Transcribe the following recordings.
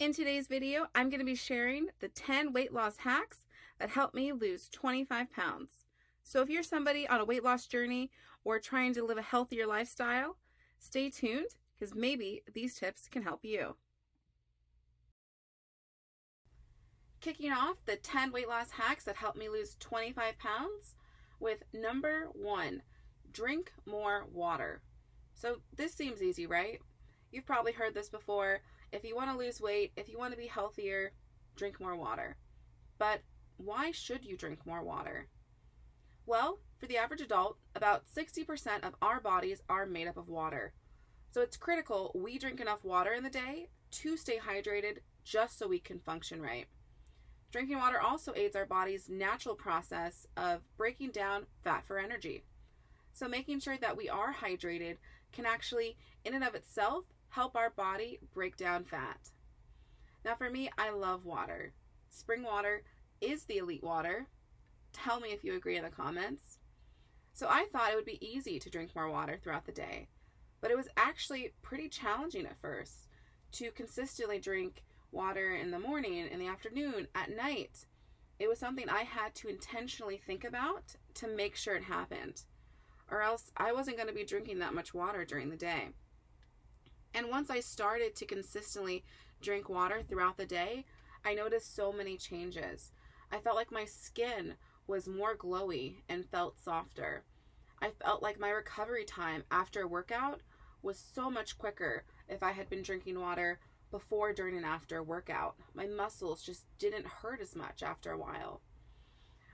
In today's video, I'm going to be sharing the 10 weight loss hacks that helped me lose 25 pounds. So if you're somebody on a weight loss journey or trying to live a healthier lifestyle, stay tuned because maybe these tips can help you. Kicking off the 10 weight loss hacks that helped me lose 25 pounds with number 1, drink more water. So this seems easy, right? You've probably heard this before. If you want to lose weight, if you want to be healthier, drink more water. But why should you drink more water? Well, for the average adult, about 60% of our bodies are made up of water. So it's critical we drink enough water in the day to stay hydrated just so we can function right. Drinking water also aids our body's natural process of breaking down fat for energy. So making sure that we are hydrated can actually, in and of itself, help our body break down fat. Now for me, I love water. Spring water is the elite water. Tell me if you agree in the comments. So I thought it would be easy to drink more water throughout the day, but it was actually pretty challenging at first to consistently drink water in the morning, in the afternoon, at night. It was something I had to intentionally think about to make sure it happened, or else I wasn't going to be drinking that much water during the day. And once I started to consistently drink water throughout the day, I noticed so many changes. I felt like my skin was more glowy and felt softer. I felt like my recovery time after a workout was so much quicker if I had been drinking water before, during, and after a workout. My muscles just didn't hurt as much after a while.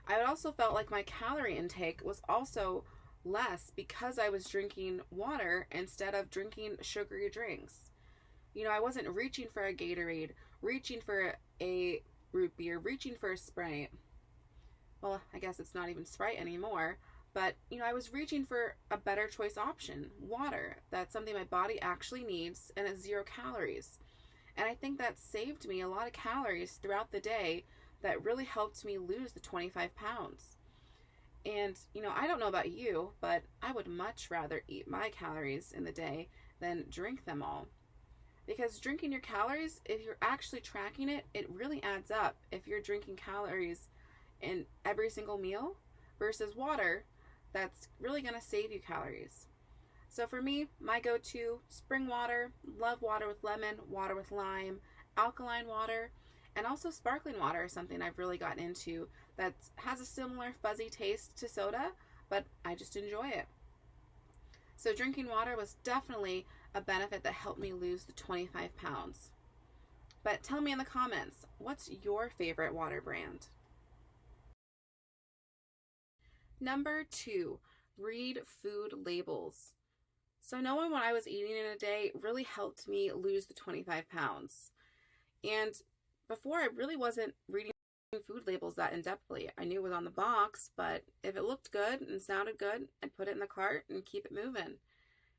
I also felt like my calorie intake was also less because I was drinking water instead of drinking sugary drinks. You know, I wasn't reaching for a Gatorade, reaching for a root beer, reaching for a Sprite. Well, I guess it's not even Sprite anymore, but you know, I was reaching for a better choice option, water. That's something my body actually needs, and it's 0 calories. And I think that saved me a lot of calories throughout the day that really helped me lose the 25 pounds. And, you know, I don't know about you, but I would much rather eat my calories in the day than drink them all. Because drinking your calories, if you're actually tracking it, it really adds up if you're drinking calories in every single meal versus water, that's really going to save you calories. So for me, my go-to, spring water, love water with lemon, water with lime, alkaline water, and also sparkling water is something I've really gotten into that has a similar fuzzy taste to soda, but I just enjoy it. So drinking water was definitely a benefit that helped me lose the 25 pounds. But tell me in the comments, what's your favorite water brand? Number 2, read food labels. So knowing what I was eating in a day really helped me lose the 25 pounds. And before, I really wasn't reading food labels that in-depthly. I knew it was on the box, but if it looked good and sounded good, I'd put it in the cart and keep it moving.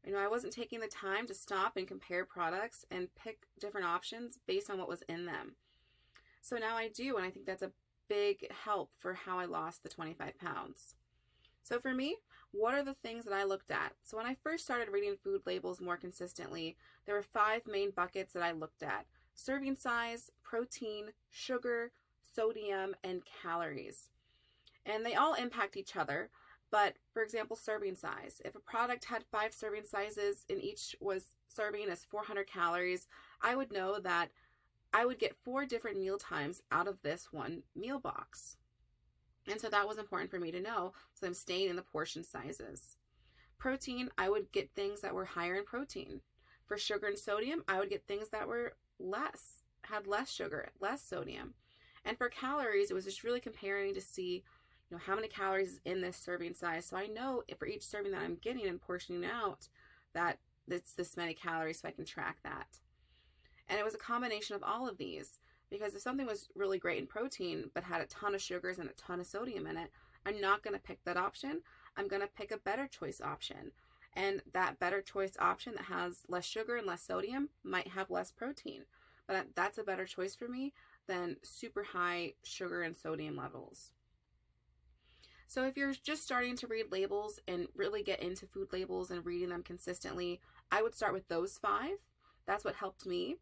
You know, I wasn't taking the time to stop and compare products and pick different options based on what was in them. So now I do, and I think that's a big help for how I lost the 25 pounds. So for me, what are the things that I looked at? So when I first started reading food labels more consistently, there were 5 main buckets that I looked at: serving size, protein, sugar, sodium, and calories. And they all impact each other. But for example, serving size. If a product had 5 serving sizes and each was serving as 400 calories, I would know that I would get 4 different meal times out of this one meal box. And so that was important for me to know, so I'm staying in the portion sizes. Protein, I would get things that were higher in protein. For sugar and sodium, I would get things that were had less sugar, less sodium. And for calories, it was just really comparing to see, you know, how many calories is in this serving size. So I know for each serving that I'm getting and portioning out that it's this many calories, so I can track that. And it was a combination of all of these, because if something was really great in protein but had a ton of sugars and a ton of sodium in it, I'm not going to pick that option. I'm going to pick a better choice option. And that better choice option that has less sugar and less sodium might have less protein. But that's a better choice for me than super high sugar and sodium levels. So if you're just starting to read labels and really get into food labels and reading them consistently, I would start with those 5. That's what helped me.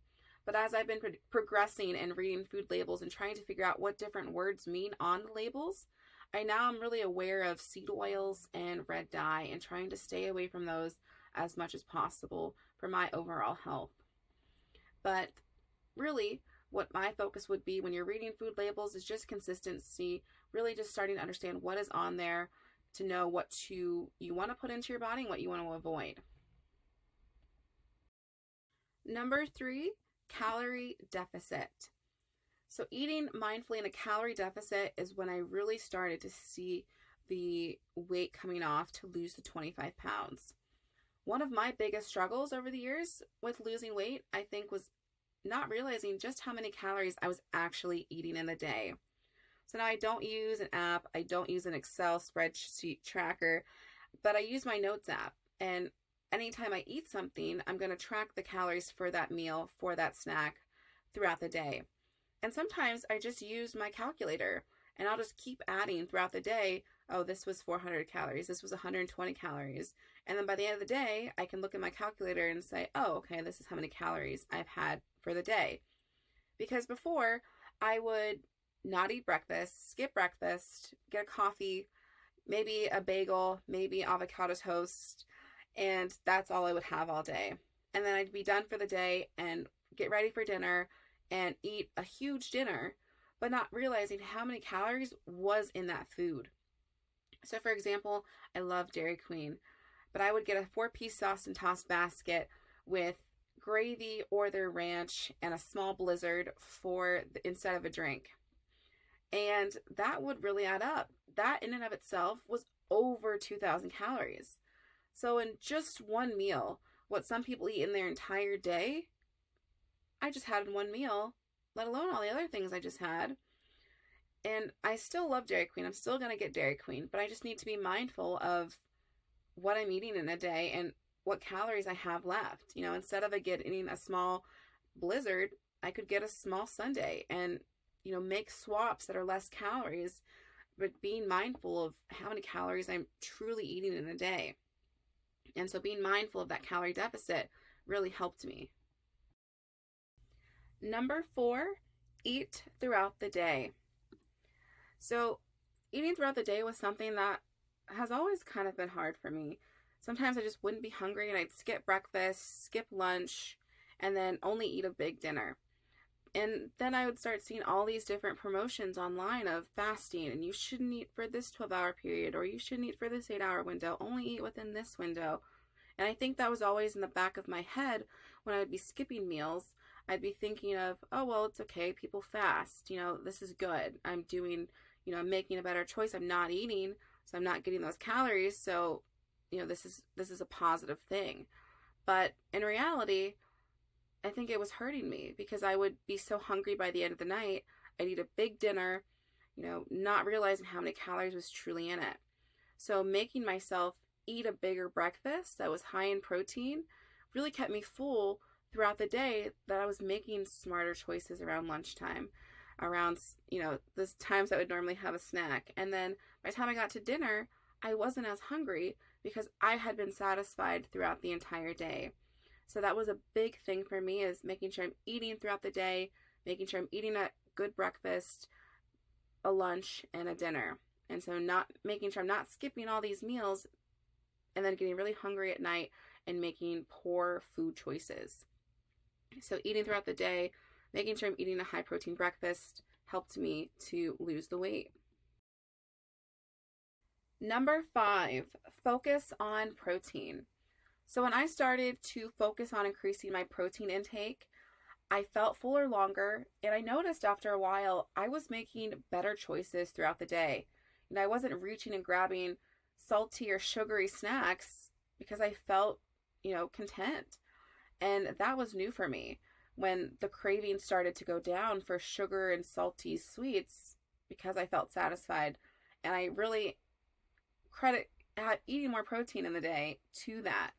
But as I've been progressing and reading food labels and trying to figure out what different words mean on the labels, I now am really aware of seed oils and red dye and trying to stay away from those as much as possible for my overall health. But really, what my focus would be when you're reading food labels is just consistency, really just starting to understand what is on there to know what you want to put into your body and what you want to avoid. Number 3, calorie deficit. So eating mindfully in a calorie deficit is when I really started to see the weight coming off to lose the 25 pounds. One of my biggest struggles over the years with losing weight, I think, was not realizing just how many calories I was actually eating in a day. So now I don't use an app, I don't use an Excel spreadsheet tracker, but I use my Notes app. And anytime I eat something, I'm going to track the calories for that meal, for that snack throughout the day. And sometimes I just use my calculator and I'll just keep adding throughout the day. Oh, this was 400 calories. This was 120 calories. And then by the end of the day, I can look at my calculator and say, oh, okay, this is how many calories I've had for the day. Because before, I would not eat breakfast, skip breakfast, get a coffee, maybe a bagel, maybe avocado toast, and that's all I would have all day. And then I'd be done for the day and get ready for dinner and eat a huge dinner, but not realizing how many calories was in that food. So for example, I love Dairy Queen, but I would get a 4-piece sauce and toss basket with gravy or their ranch and a small Blizzard instead of a drink. And that would really add up. That in and of itself was over 2,000 calories. So in just one meal, what some people eat in their entire day, I just had in one meal, let alone all the other things I just had. And I still love Dairy Queen. I'm still going to get Dairy Queen, but I just need to be mindful of what I'm eating in a day and what calories I have left. You know, instead of eating a small Blizzard, I could get a small sundae and, you know, make swaps that are less calories, but being mindful of how many calories I'm truly eating in a day. And so being mindful of that calorie deficit really helped me. Number 4, eat throughout the day. So eating throughout the day was something that has always kind of been hard for me. Sometimes I just wouldn't be hungry and I'd skip breakfast, skip lunch, and then only eat a big dinner. And then I would start seeing all these different promotions online of fasting, and you shouldn't eat for this 12-hour period, or you shouldn't eat for this 8-hour window, only eat within this window. And I think that was always in the back of my head when I would be skipping meals. I'd be thinking of, oh, well, it's okay. People fast. You know, this is good. I'm doing, you know, I'm making a better choice. I'm not eating, so I'm not getting those calories. So, you know, this is a positive thing. But in reality, I think it was hurting me because I would be so hungry by the end of the night. I'd eat a big dinner, you know, not realizing how many calories was truly in it. So making myself eat a bigger breakfast that was high in protein really kept me full throughout the day, that I was making smarter choices around lunchtime, around, you know, the times I would normally have a snack. And then by the time I got to dinner, I wasn't as hungry because I had been satisfied throughout the entire day. So that was a big thing for me, is making sure I'm eating throughout the day, making sure I'm eating a good breakfast, a lunch, and a dinner. And so not making sure I'm not skipping all these meals and then getting really hungry at night and making poor food choices. So eating throughout the day, making sure I'm eating a high protein breakfast helped me to lose the weight. Number 5, focus on protein. So when I started to focus on increasing my protein intake, I felt fuller longer, and I noticed after a while I was making better choices throughout the day. And I wasn't reaching and grabbing salty or sugary snacks because I felt, you know, content. And that was new for me when the craving started to go down for sugar and salty sweets because I felt satisfied. And I really credit eating more protein in the day to that.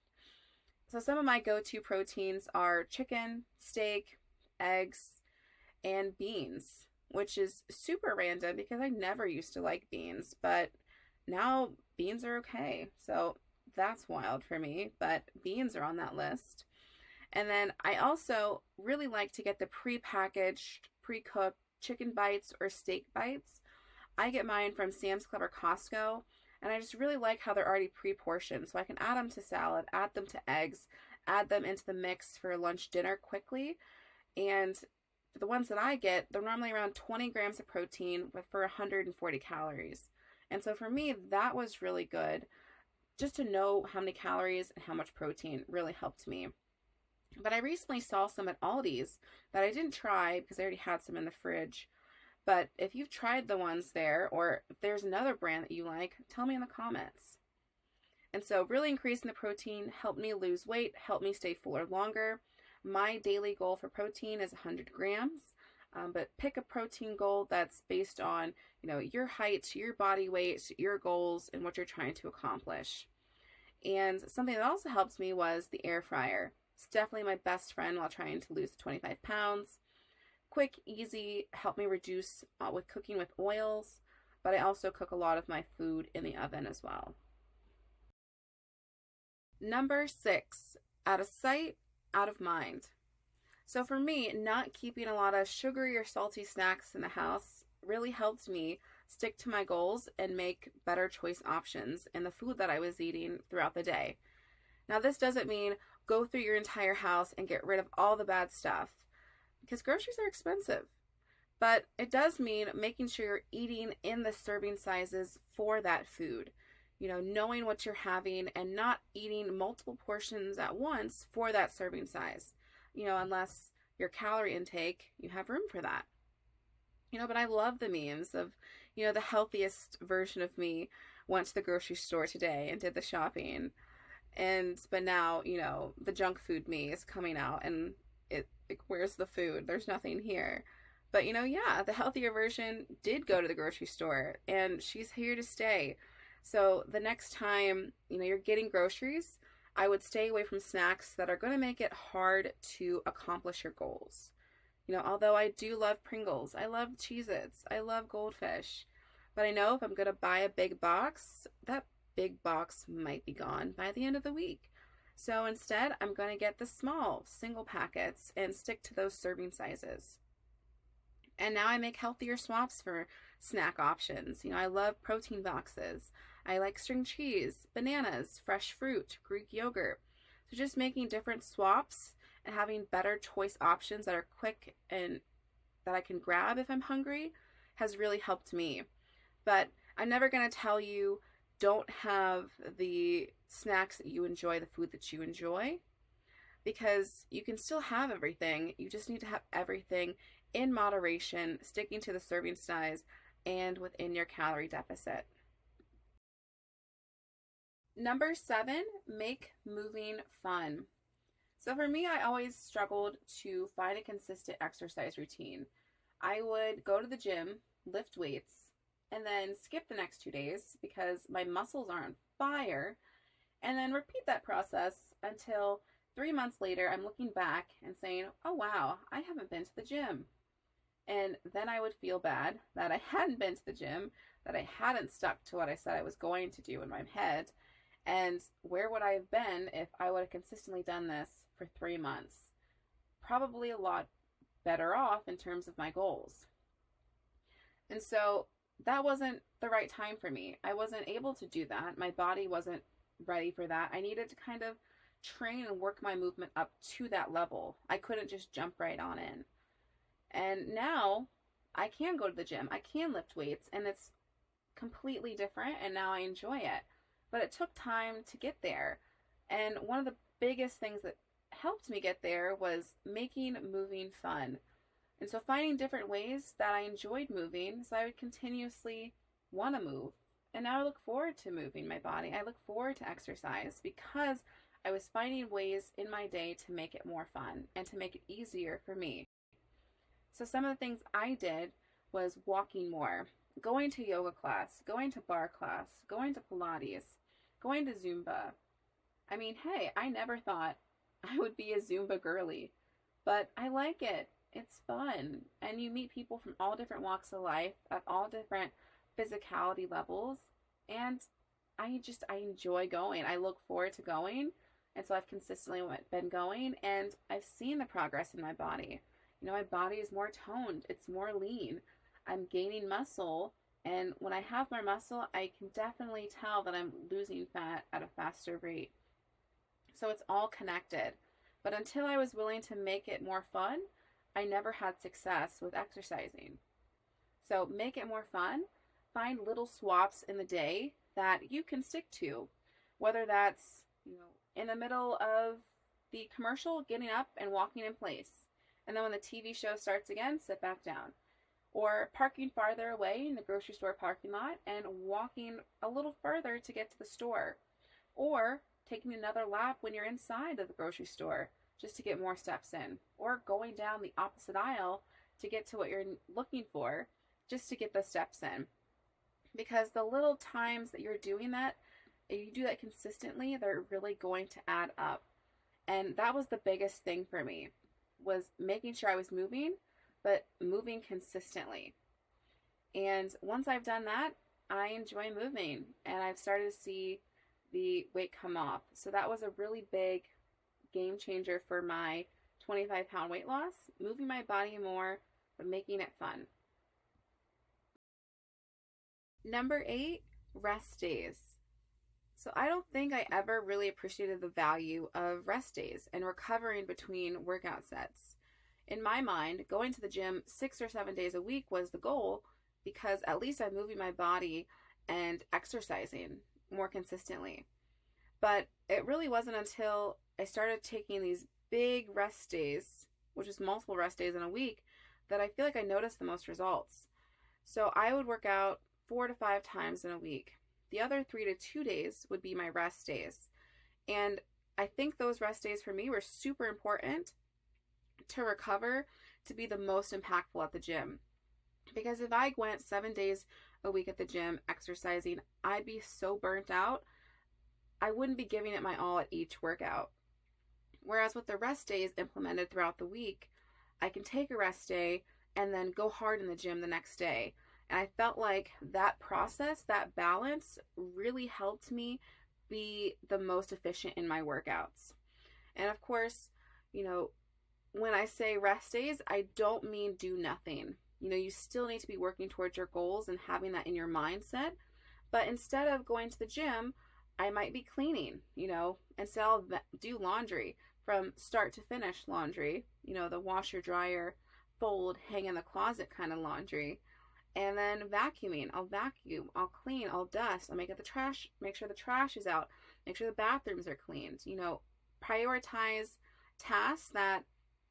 So some of my go-to proteins are chicken, steak, eggs, and beans, which is super random because I never used to like beans, but now beans are okay. So that's wild for me, but beans are on that list. And then I also really like to get the pre-packaged, pre-cooked chicken bites or steak bites. I get mine from Sam's Club or Costco, and I just really like how they're already pre-portioned. So I can add them to salad, add them to eggs, add them into the mix for lunch, dinner quickly. And for the ones that I get, they're normally around 20 grams of protein for 140 calories. And so for me, that was really good. Just to know how many calories and how much protein really helped me. But I recently saw some at Aldi's that I didn't try because I already had some in the fridge. But if you've tried the ones there, or if there's another brand that you like, tell me in the comments. And so really increasing the protein helped me lose weight, helped me stay fuller longer. My daily goal for protein is 100 grams. But pick a protein goal that's based on, your height, your body weight, your goals, and what you're trying to accomplish. And something that also helped me was the air fryer. It's definitely my best friend while trying to lose 25 pounds. Quick, easy, help me reduce with cooking with oils, but I also cook a lot of my food in the oven as well. Number 6, out of sight, out of mind. So for me, not keeping a lot of sugary or salty snacks in the house really helped me stick to my goals and make better choice options in the food that I was eating throughout the day. Now, this doesn't mean go through your entire house and get rid of all the bad stuff, because groceries are expensive. But it does mean making sure you're eating in the serving sizes for that food. Knowing what you're having and not eating multiple portions at once for that serving size. Unless your calorie intake, you have room for that. But I love the memes of, the healthiest version of me went to the grocery store today and did the shopping. But now, the junk food me is coming out and where's the food? There's nothing here. But, the healthier version did go to the grocery store and she's here to stay. So the next time, you're getting groceries, I would stay away from snacks that are going to make it hard to accomplish your goals. Although I do love Pringles, I love Cheez-Its, I love Goldfish, but I know if I'm going to buy a big box, that big box might be gone by the end of the week. So instead, I'm going to get the small single packets and stick to those serving sizes. And now I make healthier swaps for snack options. I love protein boxes. I like string cheese, bananas, fresh fruit, Greek yogurt. So just making different swaps and having better choice options that are quick and that I can grab if I'm hungry has really helped me. But I'm never going to tell you don't have the snacks that you enjoy, the food that you enjoy, because you can still have everything. You just need to have everything in moderation, sticking to the serving size, and within your calorie deficit. Number 7, make moving fun. So for me, I always struggled to find a consistent exercise routine. I would go to the gym, lift weights, and then skip the next 2 days because my muscles are on fire, and then repeat that process until 3 months later, I'm looking back and saying, oh wow, I haven't been to the gym. And then I would feel bad that I hadn't been to the gym, that I hadn't stuck to what I said I was going to do in my head. And where would I have been if I would have consistently done this for 3 months? Probably a lot better off in terms of my goals. And so that wasn't the right time for me. I wasn't able to do that. My body wasn't ready for that. I needed to kind of train and work my movement up to that level. I couldn't just jump right on in. And now I can go to the gym. I can lift weights and it's completely different and now I enjoy it. But it took time to get there. And one of the biggest things that helped me get there was making moving fun. And so finding different ways that I enjoyed moving so I would continuously want to move. And now I look forward to moving my body. I look forward to exercise because I was finding ways in my day to make it more fun and to make it easier for me. So some of the things I did was walking more, going to yoga class, going to bar class, going to Pilates, going to Zumba. I mean, hey, I never thought I would be a Zumba girly, but I like it. It's fun. And you meet people from all different walks of life at all different physicality levels. And I enjoy going. I look forward to going. And so I've consistently been going, and I've seen the progress in my body. My body is more toned, it's more lean. I'm gaining muscle, and when I have more muscle, I can definitely tell that I'm losing fat at a faster rate. So it's all connected. But until I was willing to make it more fun, I never had success with exercising. So make it more fun. Find little swaps in the day that you can stick to, whether that's, in the middle of the commercial, getting up and walking in place. And then when the TV show starts again, sit back down. Or parking farther away in the grocery store parking lot and walking a little further to get to the store. Or taking another lap when you're inside of the grocery store just to get more steps in. Or going down the opposite aisle to get to what you're looking for just to get the steps in. Because the little times that you're doing that, if you do that consistently, they're really going to add up. And that was the biggest thing for me, was making sure I was moving, but moving consistently. And once I've done that, I enjoy moving, and I've started to see the weight come off. So that was a really big game changer for my 25-pound weight loss, moving my body more, but making it fun. Number 8, rest days. So I don't think I ever really appreciated the value of rest days and recovering between workout sets. In my mind, going to the gym 6 or 7 days a week was the goal, because at least I'm moving my body and exercising more consistently. But it really wasn't until I started taking these big rest days, which is multiple rest days in a week, that I feel like I noticed the most results. So I would work out 4 to 5 times in a week. The other 3 to 2 days would be my rest days. And I think those rest days for me were super important to recover, to be the most impactful at the gym. Because if I went 7 days a week at the gym exercising, I'd be so burnt out. I wouldn't be giving it my all at each workout. Whereas with the rest days implemented throughout the week, I can take a rest day and then go hard in the gym the next day. And I felt like that process, that balance, really helped me be the most efficient in my workouts. And of course, when I say rest days, I don't mean do nothing. You still need to be working towards your goals and having that in your mindset. But instead of going to the gym, I might be cleaning, instead I'll do laundry from start to finish laundry, the washer, dryer, fold, hang in the closet kind of laundry. And then vacuuming, I'll vacuum, I'll clean, I'll dust, I'll make sure the trash is out, make sure the bathrooms are cleaned, prioritize tasks that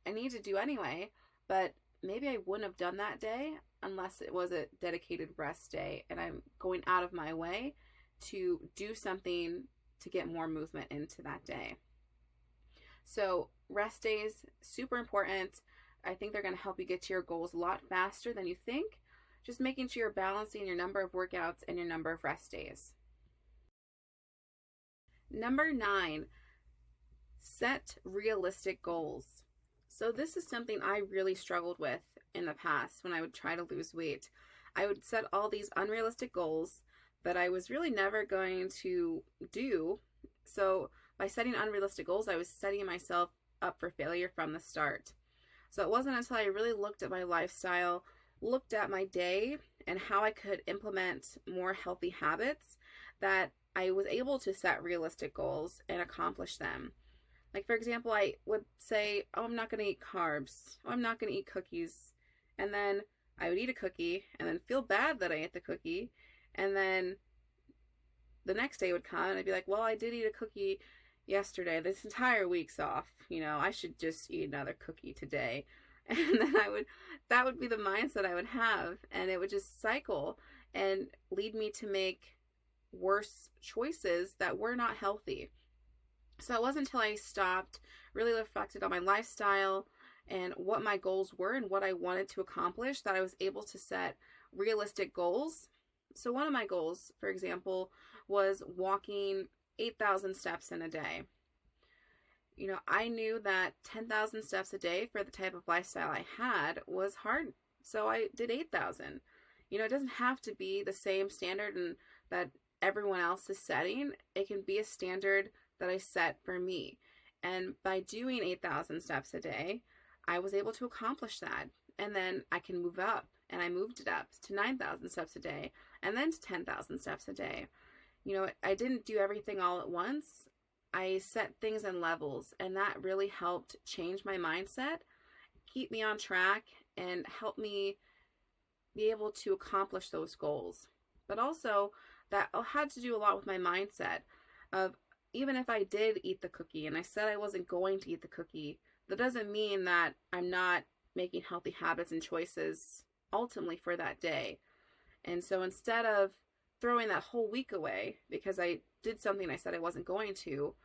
I need to do anyway, but maybe I wouldn't have done that day unless it was a dedicated rest day and I'm going out of my way to do something to get more movement into that day. So rest days, super important. I think they're going to help you get to your goals a lot faster than you think. Just making sure you're balancing your number of workouts and your number of rest days. Number 9, set realistic goals. So this is something I really struggled with in the past when I would try to lose weight. I would set all these unrealistic goals that I was really never going to do. So by setting unrealistic goals, I was setting myself up for failure from the start. So it wasn't until I really looked at my lifestyle, looked at my day, and how I could implement more healthy habits that I was able to set realistic goals and accomplish them. Like, for example, I would say, I'm not going to eat carbs. I'm not going to eat cookies. And then I would eat a cookie and then feel bad that I ate the cookie. And then the next day would come and I'd be like, well, I did eat a cookie yesterday. This entire week's off. I should just eat another cookie today. And then that would be the mindset I would have. And it would just cycle and lead me to make worse choices that were not healthy. So it wasn't until I stopped, really reflected on my lifestyle and what my goals were and what I wanted to accomplish, that I was able to set realistic goals. So one of my goals, for example, was walking 8,000 steps in a day. I knew that 10,000 steps a day for the type of lifestyle I had was hard. So I did 8,000. It doesn't have to be the same standard and that everyone else is setting. It can be a standard that I set for me. And by doing 8,000 steps a day, I was able to accomplish that. And then I can move up, and I moved it up to 9,000 steps a day, and then to 10,000 steps a day. You know, I didn't do everything all at once. I set things in levels, and that really helped change my mindset, keep me on track, and help me be able to accomplish those goals. But also, that had to do a lot with my mindset of, even if I did eat the cookie and I said I wasn't going to eat the cookie, that doesn't mean that I'm not making healthy habits and choices ultimately for that day. And so instead of throwing that whole week away because I did something I said I wasn't going to,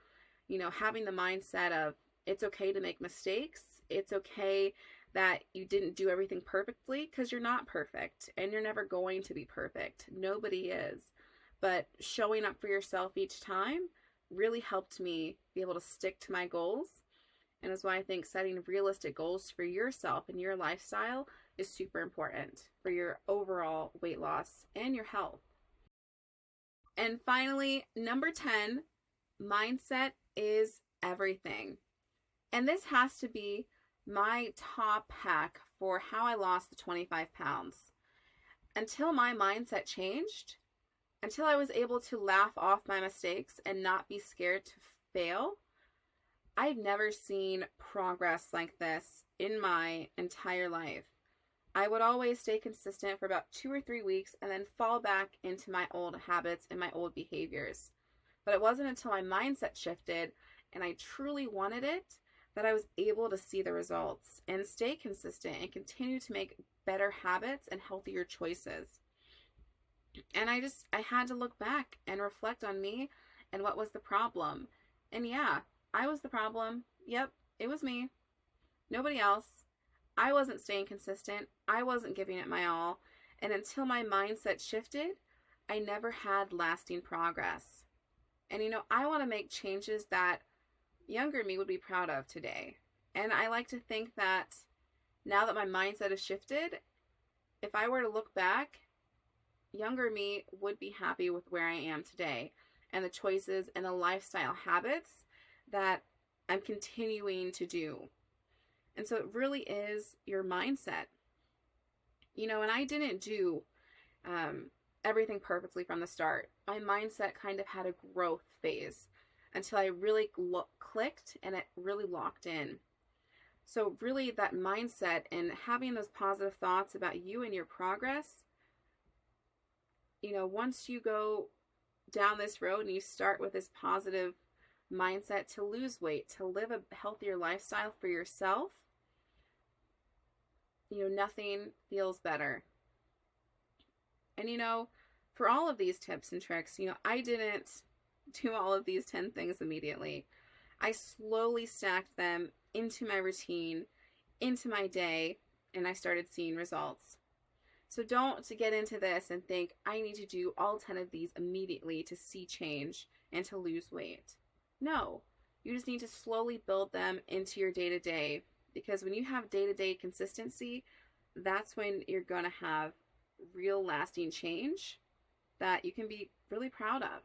you know, having the mindset of it's okay to make mistakes. It's okay that you didn't do everything perfectly, because you're not perfect and you're never going to be perfect. Nobody is. But showing up for yourself each time really helped me be able to stick to my goals. And that's why I think setting realistic goals for yourself and your lifestyle is super important for your overall weight loss and your health. And finally, number 10, mindset is everything. And this has to be my top hack for how I lost the 25 pounds. Until my mindset changed, until I was able to laugh off my mistakes and not be scared to fail, I've never seen progress like this in my entire life. I would always stay consistent for about 2 or 3 weeks and then fall back into my old habits and my old behaviors. But it wasn't until my mindset shifted and I truly wanted it that I was able to see the results and stay consistent and continue to make better habits and healthier choices. And I had to look back and reflect on me and what was the problem. And yeah, I was the problem. Yep, it was me. Nobody else. I wasn't staying consistent. I wasn't giving it my all. And until my mindset shifted, I never had lasting progress. And you know, I want to make changes that younger me would be proud of today. And I like to think that now that my mindset has shifted, if I were to look back, younger me would be happy with where I am today and the choices and the lifestyle habits that I'm continuing to do. And so it really is your mindset. You know, and I didn't do everything perfectly from the start. My mindset kind of had a growth phase until I really clicked and it really locked in. So really that mindset and having those positive thoughts about you and your progress, you know, once you go down this road and you start with this positive mindset to lose weight, to live a healthier lifestyle for yourself, you know, nothing feels better. And you know, for all of these tips and tricks, you know, I didn't do all of these 10 things immediately. I slowly stacked them into my routine, into my day, and I started seeing results. So don't get into this and think I need to do all 10 of these immediately to see change and to lose weight. No, you just need to slowly build them into your day-to-day, because when you have day-to-day consistency, that's when you're going to have real lasting change that you can be really proud of.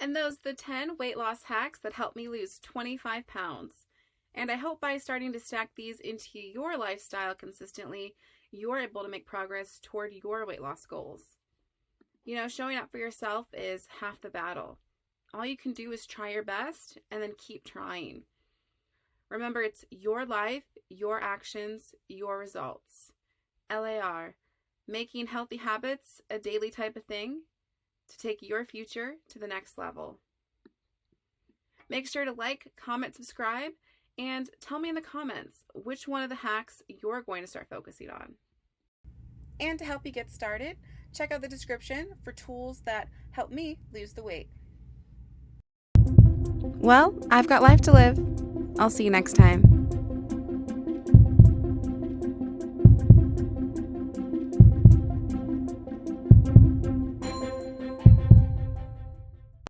And those are the 10 weight loss hacks that helped me lose 25 pounds. And I hope by starting to stack these into your lifestyle consistently, you're able to make progress toward your weight loss goals. You know, showing up for yourself is half the battle. All you can do is try your best and then keep trying. Remember, it's your life, your actions, your results. LAR, making healthy habits a daily type of thing to take your future to the next level. Make sure to like, comment, subscribe, and tell me in the comments which one of the hacks you're going to start focusing on. And to help you get started, check out the description for tools that help me lose the weight. Well, I've got life to live. I'll see you next time.